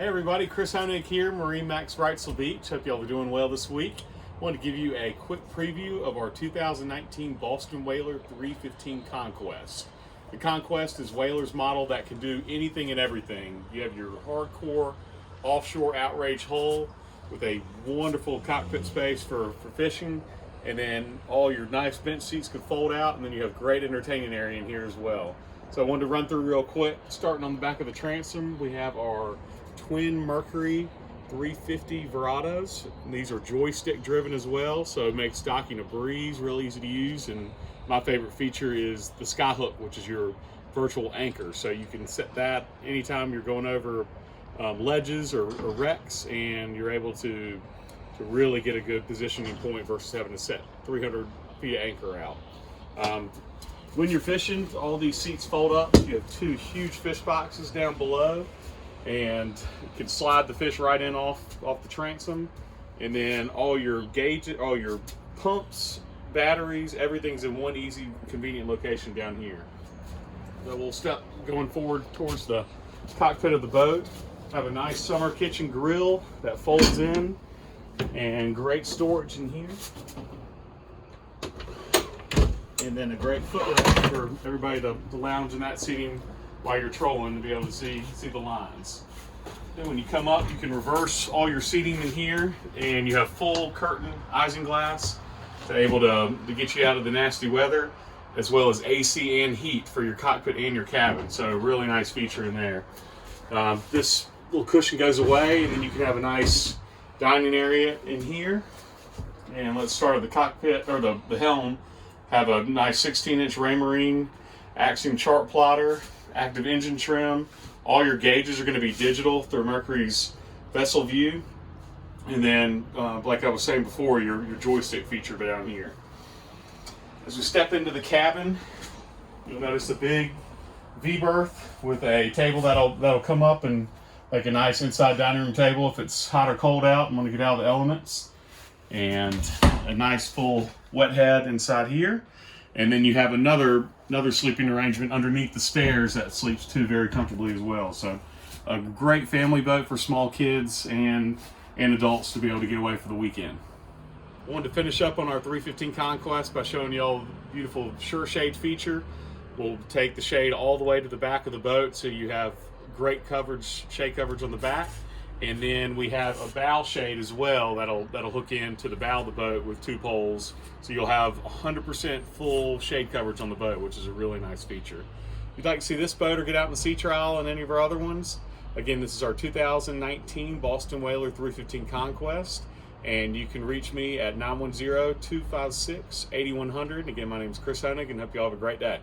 Hey everybody, Chris Honig here, MarineMax Wrightsville Beach. Hope y'all are doing well this week. I want to give you a quick preview of our 2019 Boston Whaler 315 Conquest. The Conquest is Whaler's model that can do anything and everything. You have your hardcore offshore outrage hull with a wonderful cockpit space for fishing, and then all your nice bench seats can fold out, and then you have great entertaining area in here as well. So I wanted to run through real quick. Starting on the back of the transom, we have our twin Mercury 350 Verados. And these are joystick driven as well, so it makes docking a breeze, real easy to use. And my favorite feature is the sky hook, which is your virtual anchor. So you can set that anytime you're going over ledges or wrecks, and you're able to really get a good positioning point versus having to set 300 feet of anchor out. When you're fishing, all these seats fold up. You have two huge fish boxes down below, and you can slide the fish right in off the transom. And then all your gauges, all your pumps, batteries, everything's in one easy, convenient location down here. So we'll step going forward towards the cockpit of the boat. Have a nice summer kitchen grill that folds in, and great storage in here. And then a great footrest for everybody to lounge in that seating while you're trolling to be able to see the lines. Then when you come up, you can reverse all your seating in here, and you have full curtain isinglass to able to get you out of the nasty weather, as well as AC and heat for your cockpit and your cabin. So a really nice feature in there. This little cushion goes away, and then you can have a nice dining area in here. And let's start at the cockpit, or the helm. Have a nice 16-inch Raymarine Axiom chart plotter, active engine trim. All your gauges are going to be digital through Mercury's vessel view. And then, like I was saying before, your joystick feature down here. As we step into the cabin, you'll notice a big V-berth with a table that'll come up and like a nice inside dining room table if it's hot or cold out and want to get out of the elements. And a nice full wet head inside here, and then you have another sleeping arrangement underneath the stairs that sleeps too very comfortably as well. So a great family boat for small kids and adults to be able to get away for the weekend. I wanted to finish up on our 315 Conquest by showing you all the beautiful Sure Shade feature. We'll take the shade all the way to the back of the boat, so you have great coverage, shade coverage on the back. And then we have a bow shade as well that'll hook into the bow of the boat with two poles, so you'll have 100% full shade coverage on the boat, which is a really nice feature. If you'd like to see this boat or get out in the sea trial and any of our other ones, again, this is our 2019 Boston Whaler 315 Conquest, and you can reach me at 910-256-8100. Again, my name is Chris Honig, and hope you all have a great day.